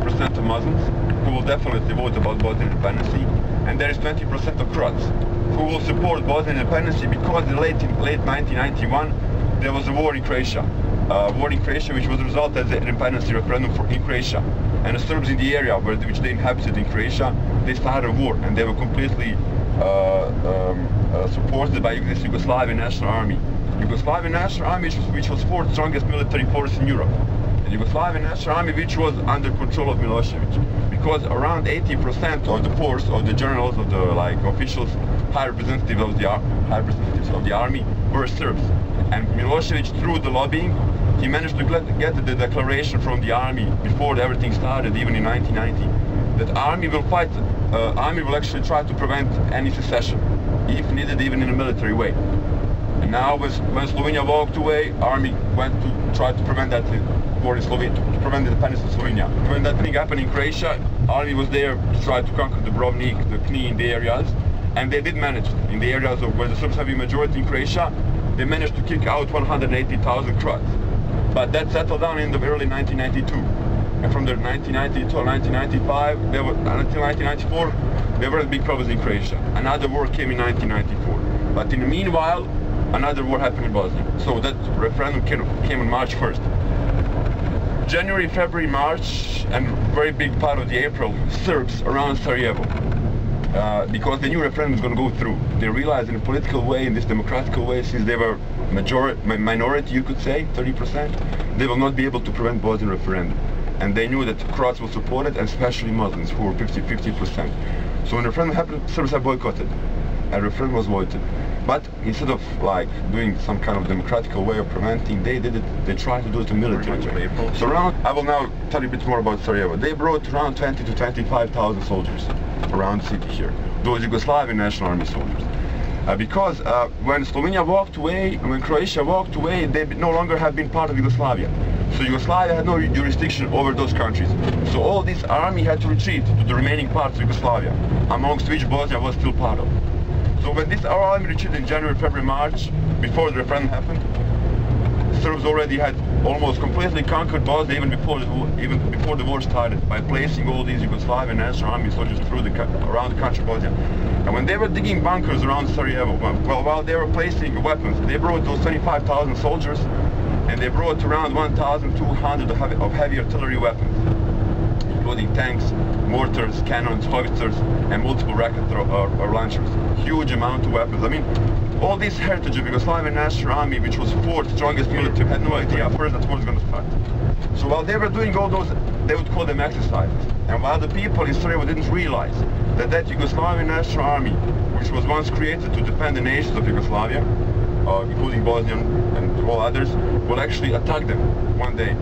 80% of Muslims who will definitely vote about Bosnian independency, and there is 20% of Croats who will support Bosnian independency because in late 1991 there was a war in Croatia. Which was a result as an independence referendum in Croatia. And the Serbs in the area which they inhabited in Croatia, they started a war, and they were completely supported by this Yugoslavian National Army. Yugoslavian National Army, which was fourth strongest military force in Europe. And Yugoslavian National Army, which was under control of Milosevic. Because around 80% of the force, of the generals, of the officials, high representatives of the army were Serbs. And Milosevic, through the lobbying, he managed to get the declaration from the army before everything started, even in 1990, that army will fight, army will actually try to prevent any secession, if needed, even in a military way. And now, when Slovenia walked away, army went to try to prevent that war in Slovenia, to prevent the independence of Slovenia. When that thing happened in Croatia, army was there to try to conquer the Dubrovnik, the Knin, the areas, and they did manage in the areas where the Serbs have a majority in Croatia. They managed to kick out 180,000 Croats. But that settled down in the early 1992. And from the 1992 to 1995, until 1994, there were big problems in Croatia. Another war came in 1994. But in the meanwhile, another war happened in Bosnia. So that referendum came on March 1st. January, February, March, and very big part of the April, Serbs around Sarajevo. Because they knew referendum was going to go through. They realized in a political way, in this democratic way, since they were minority, you could say, 30%, they will not be able to prevent Bosnian referendum. And they knew that Croats will support it, and especially Muslims, who were 50%. So when the referendum happened, Serbs have boycotted, and referendum was voted. But instead of doing some kind of democratic way of preventing, they tried to do it in military way. So I will now tell you a bit more about Sarajevo. They brought around 20 to 25,000 soldiers around the city here, those Yugoslavian National Army soldiers. Because when Slovenia walked away, when Croatia walked away, they no longer have been part of Yugoslavia. So Yugoslavia had no jurisdiction over those countries. So all this army had to retreat to the remaining parts of Yugoslavia, amongst which Bosnia was still part of. So when this army retreated in January, February, March, before the referendum happened, Serbs already had almost completely conquered Bosnia even before the war started, by placing all these Yugoslavian National Army soldiers around the country of Bosnia. And when they were digging bunkers around Sarajevo, while they were placing weapons, they brought those 25,000 soldiers, and they brought around 1,200 of heavy artillery weapons, including tanks, mortars, cannons, howitzers, and multiple rocket launchers. Huge amount of weapons. I mean, all this heritage of Yugoslavian National Army, which was fourth strongest military, had no idea first that war was going to start. So while they were doing all those, they would call them exercises. And while the people in Sarajevo didn't realize that Yugoslavian National Army, which was once created to defend the nations of Yugoslavia, including Bosnian and all others, will actually attack them one day.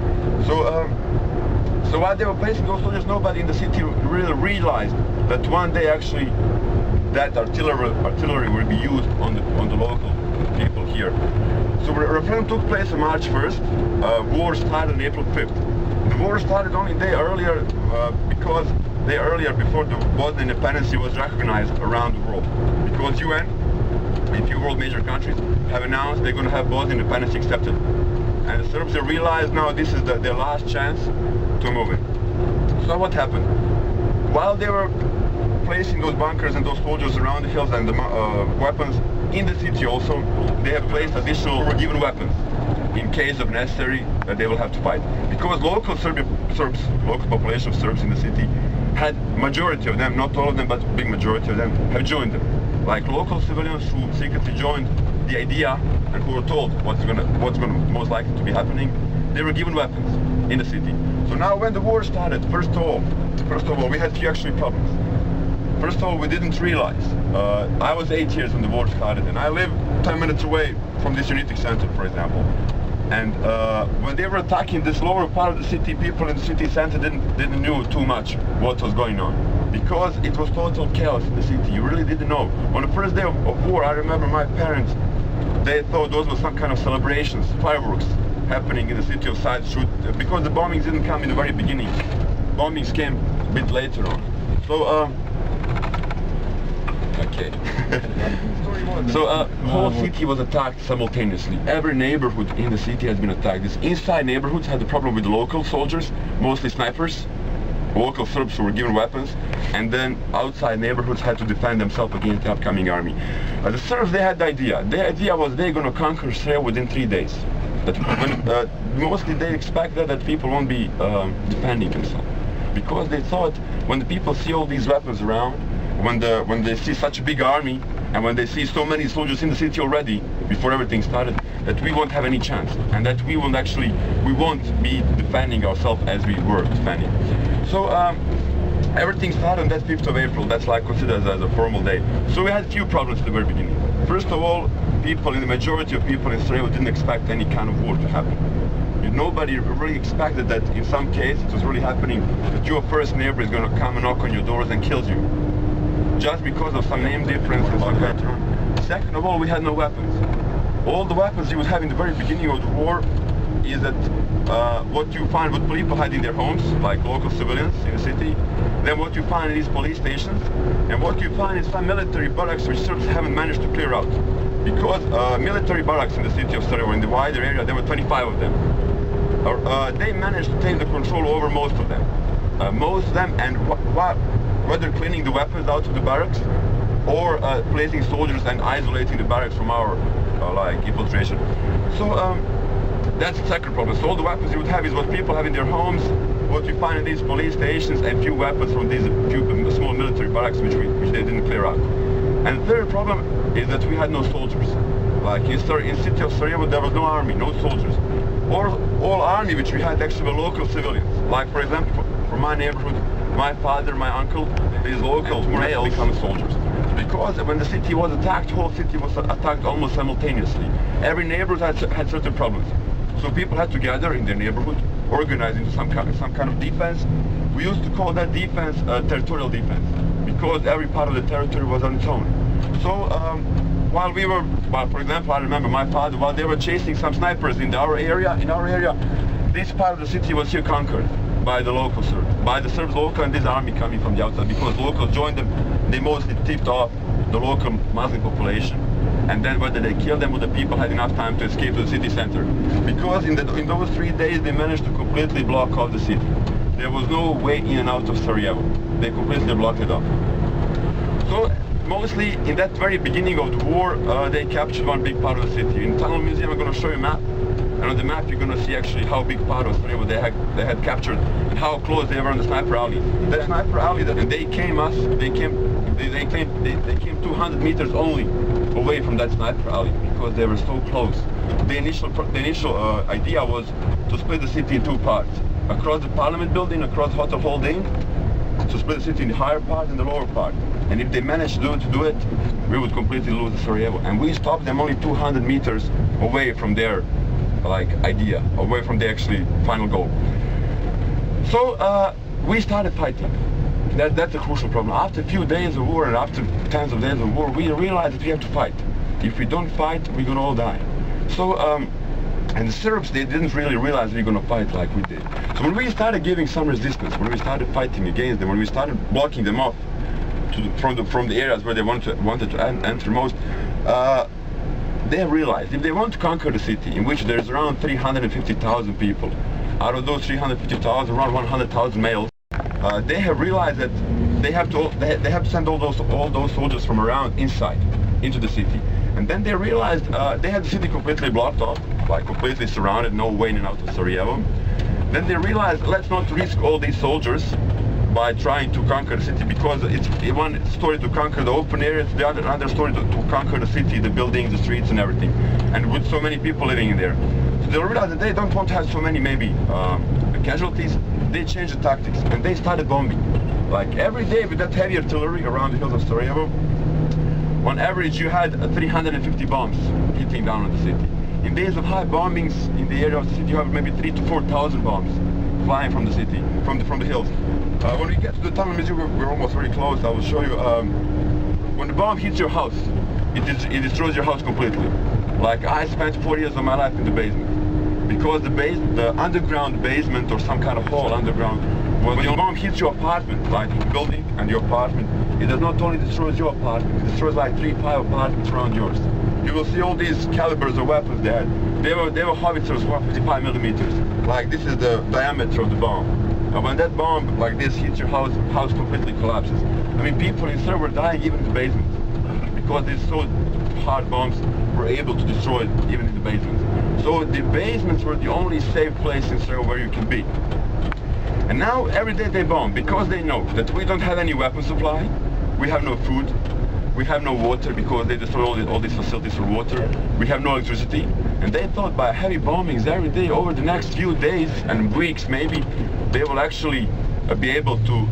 So while they were placing those soldiers, nobody in the city really realized that one day actually that artillery will be used on the local people here. So the referendum took place on March 1st. War started on April 5th. The war started only a day earlier because before the Bosnian independence was recognized around the world. Because UN, a few world major countries, have announced they're going to have Bosnian independence accepted. And the Serbs realized now this is their last chance to move in. So what happened? While they were placing those bunkers and those soldiers around the hills and the weapons in the city also, they have placed additional given weapons in case of necessary that they will have to fight. Because local local population of Serbs in the city had majority of them, not all of them, but big majority of them, have joined them. Like local civilians who secretly joined the idea and who were told what's going to most likely to be happening, they were given weapons in the city. So now when the war started, first of all, we had few actually problems. First of all, we didn't realize. I was 8 years when the war started, and I live 10 minutes away from this Unitic Center, for example. And when they were attacking this lower part of the city, people in the city center didn't know too much what was going on, because it was total chaos in the city. You really didn't know. On the first day of war, I remember my parents, they thought those were some kind of celebrations, fireworks happening in the city of Side Street, because the bombings didn't come in the very beginning. Bombings came a bit later on. So, okay. So the whole city was attacked simultaneously. Every neighborhood in the city has been attacked. These inside neighborhoods had the problem with the local soldiers, mostly snipers, local Serbs who were given weapons, and then outside neighborhoods had to defend themselves against the upcoming army. The Serbs, they had the idea. Their idea was they're going to conquer Sarajevo within 3 days. But mostly they expected that people won't be defending themselves, because they thought when the people see all these weapons around, when they see such a big army, and when they see so many soldiers in the city already before everything started, that we won't have any chance, and that we won't be defending ourselves as we were defending. So everything started on that 5th of April. That's like considered as a formal day. So we had a few problems at the very beginning. First of all, the majority of people in Sarajevo didn't expect any kind of war to happen. Nobody really expected that in some case it was really happening, that your first neighbor is going to come and knock on your doors and kill you, just because of some name difference and some kind of. Second of all, we had no weapons. All the weapons you would have in the very beginning of the war is that what people had in their homes, like local civilians in the city, then what you find in these police stations, and what you find in some military barracks which Serbs haven't managed to clear out. Because military barracks in the city of Sarajevo, in the wider area, there were 25 of them. They managed to take the control over most of them. And whether cleaning the weapons out of the barracks, or placing soldiers and isolating the barracks from our infiltration. So that's the second problem. So all the weapons you would have is what people have in their homes, what you find in these police stations, and few weapons from these few small military barracks which they didn't clear out. And the third problem is that we had no soldiers. Like in the city of Sarajevo, there was no army, no soldiers. All army which we had actually were local civilians. Like for example, from my neighborhood, my father, my uncle, these local males become soldiers. Because when the city was attacked, the whole city was attacked almost simultaneously. Every neighborhood had certain problems. So people had to gather in their neighborhood, organize into some kind of defense. We used to call that defense territorial defense, because every part of the territory was on its own. So for example, I remember my father, while they were chasing some snipers in our area, this part of the city was here conquered by the local Serbs, by the Serbs local and this army coming from the outside, because locals joined them. They mostly tipped off the local Muslim population, and then whether they killed them or the people had enough time to escape to the city center. Because in those 3 days they managed to completely block off the city. There was no way in and out of Sarajevo. They completely blocked it off. So mostly in that very beginning of the war, they captured one big part of the city. In the Tunnel Museum I'm going to show you a map, and on the map you're going to see actually how big part of Sarajevo they had captured, and how close they were on the sniper alley. That sniper alley, they came 200 meters only away from that sniper alley, because they were so close. The initial idea was to split the city in two parts. Across the Parliament building, across Hotel Holding, to split the city in the higher part and the lower part. And if they managed to do it, we would completely lose Sarajevo. And we stopped them only 200 meters away from their idea, away from the actually final goal. So we started fighting. That's a crucial problem. After a few days of war and after tens of days of war, we realized that we have to fight. If we don't fight, we're gonna all die. So and the Serbs, they didn't really realize we were going to fight like we did. So when we started giving some resistance, when we started fighting against them, when we started blocking them off from the areas where they wanted to enter most, they realized if they want to conquer the city, in which there's around 350,000 people, out of those 350,000, around 100,000 males, they have realized that they have to send all those soldiers from around inside into the city. And then they realized they had the city completely blocked off, like completely surrounded, no way in and out of Sarajevo. Then they realized, let's not risk all these soldiers by trying to conquer the city, because it's one story to conquer the open areas, the other story to conquer the city, the buildings, the streets and everything, and with so many people living in there. So they realized that they don't want to have so many casualties. They changed the tactics and they started bombing. Like every day with that heavy artillery around the hills of Sarajevo, on average you had 350 bombs hitting down on the city. In days of high bombings in the area of the city, you have maybe 3,000 to 4,000 bombs flying from the city, from the hills. When we get to the Tunnel Museum, we're almost very close. I will show you. When the bomb hits your house, it destroys your house completely. Like I spent 4 years of my life in the basement, because the underground basement or some kind of hole underground, when the bomb hits your apartment, like the building and your apartment, it does not only destroy your apartment, it destroys like 3-5 apartments around yours. You will see all these calibers of weapons there. They were howitzers, 55 millimeters. Like this is the diameter of the bomb. And when that bomb like this hits your house completely collapses. I mean, people in Sarajevo were dying even in the basement because these so hard bombs were able to destroy it even in the basement. So the basements were the only safe place in Sarajevo where you can be. And now every day they bomb because they know that we don't have any weapon supply, we have no food, we have no water because they destroy all these facilities for water, we have no electricity. And they thought by heavy bombings every day over the next few days and weeks maybe, they will actually be able to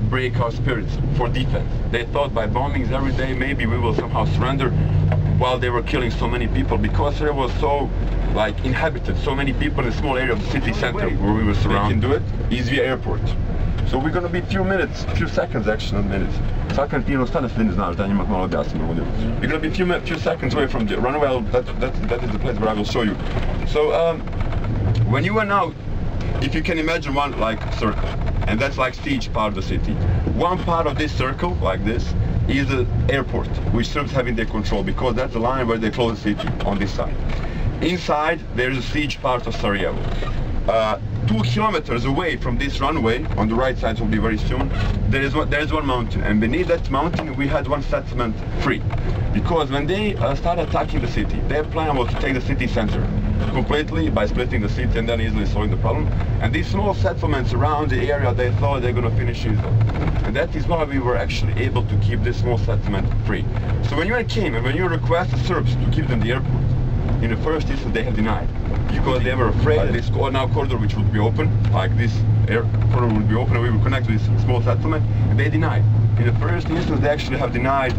break our spirits for defense. They thought by bombings every day maybe we will somehow surrender while they were killing so many people because there was so inhabited, so many people in a small area of the city center where we were surrounded. They can do it is via airport. So we're going to be few seconds actually, not minutes. We're going to be few seconds away from the runway. That is the place where I will show you. So when you are now, if you can imagine one circle, and that's like siege part of the city. One part of this circle, like this, is the airport, which Serbs have in their control because that's the line where they close the city on this side. Inside, there is a siege part of Sarajevo. 2 kilometers away from this runway, on the right side will be very soon, there is one mountain, and beneath that mountain we had one settlement free. Because when they started attacking the city, their plan was to take the city center completely by splitting the city and then easily solving the problem. And these small settlements around the area, they thought they're going to finish Israel. And that is why we were actually able to keep this small settlement free. So when you came and when you requested Serbs to give them the airport, in the first instance they have denied. Because they were afraid that this now corridor which would be open, like this air corridor would be open and we would connect to this small settlement, and they denied. In the first instance they actually have denied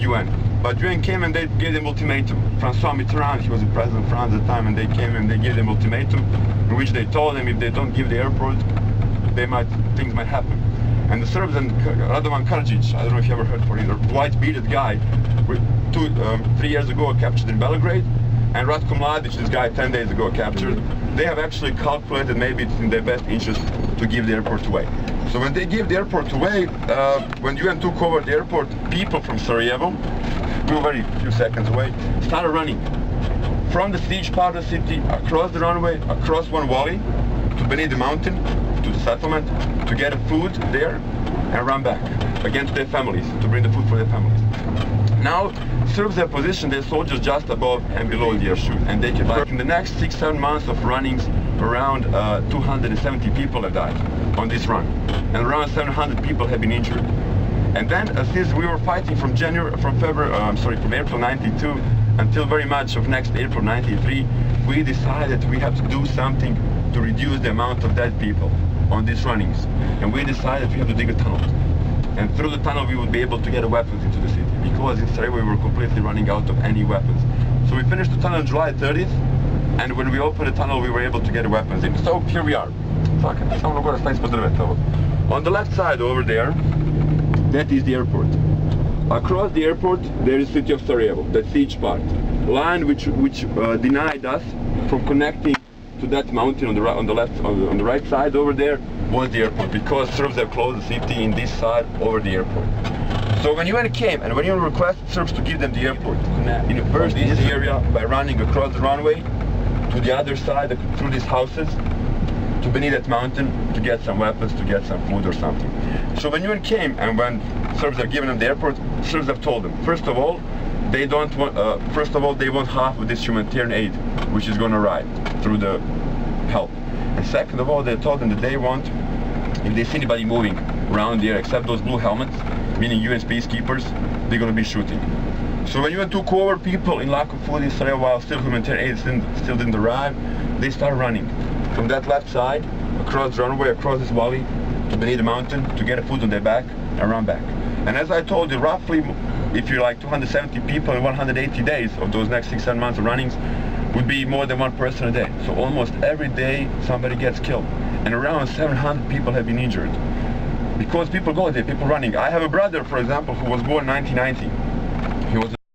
UN. But UN came and they gave them ultimatum. Francois Mitterrand, he was the president of France at the time, and they came and they gave them ultimatum in which they told them if they don't give the airport, things might happen. And the Serbs and Radovan Karadžić, I don't know if you ever heard for either, white bearded guy, 3 years ago captured in Belgrade, and Ratko Mladić, this guy 10 days ago captured, they have actually calculated maybe it's in their best interest to give the airport away. So when they gave the airport away, when UN took over the airport, people from Sarajevo, we were very few seconds away, started running from the siege part of the city, across the runway, across one valley, to beneath the mountain, to the settlement, to get food there, and run back again to their families, to bring the food for their families. Now, Serbs have positioned their soldiers just above and below the airstrip, and they can back. In the next 6-7 months of runnings, around 270 people have died on this run, and around 700 people have been injured. And then, since we were fighting from April '92 until very much of next April '93, we decided we have to do something to reduce the amount of dead people on these runnings, and we decided we have to dig a tunnel. And through the tunnel we would be able to get weapons into the city, because in Sarajevo we were completely running out of any weapons. So we finished the tunnel on July 30th, and when we opened the tunnel we were able to get weapons in. So here we are. On the left side over there, that is the airport. Across the airport there is the city of Sarajevo, that siege part. Line which denied us from connecting to that mountain on the right side over there was the airport, because Serbs have closed the city in this side over the airport. So when UN came and when you requested Serbs to give them the airport, in the first this area by running across the runway to the other side through these houses to beneath that mountain to get some weapons, to get some food or something. So when UN came and when Serbs have given them the airport, Serbs have told them, first of all, they want half of this humanitarian aid which is going to arrive through the help. And second of all, they told them that they want, if they see anybody moving around there except those blue helmets, meaning UN peacekeepers, they're going to be shooting. So when UN took over, people in lack of food in Sarajevo, while still humanitarian aid still didn't arrive, they started running from that left side, across the runway, across this valley, to beneath the mountain, to get food on their back, and run back. And as I told you, roughly, if you're like 270 people in 180 days of those next 6-7 months of runnings, would be more than one person a day. So almost every day somebody gets killed. And around 700 people have been injured. Because people go there, people running. I have a brother, for example, who was born in 1990.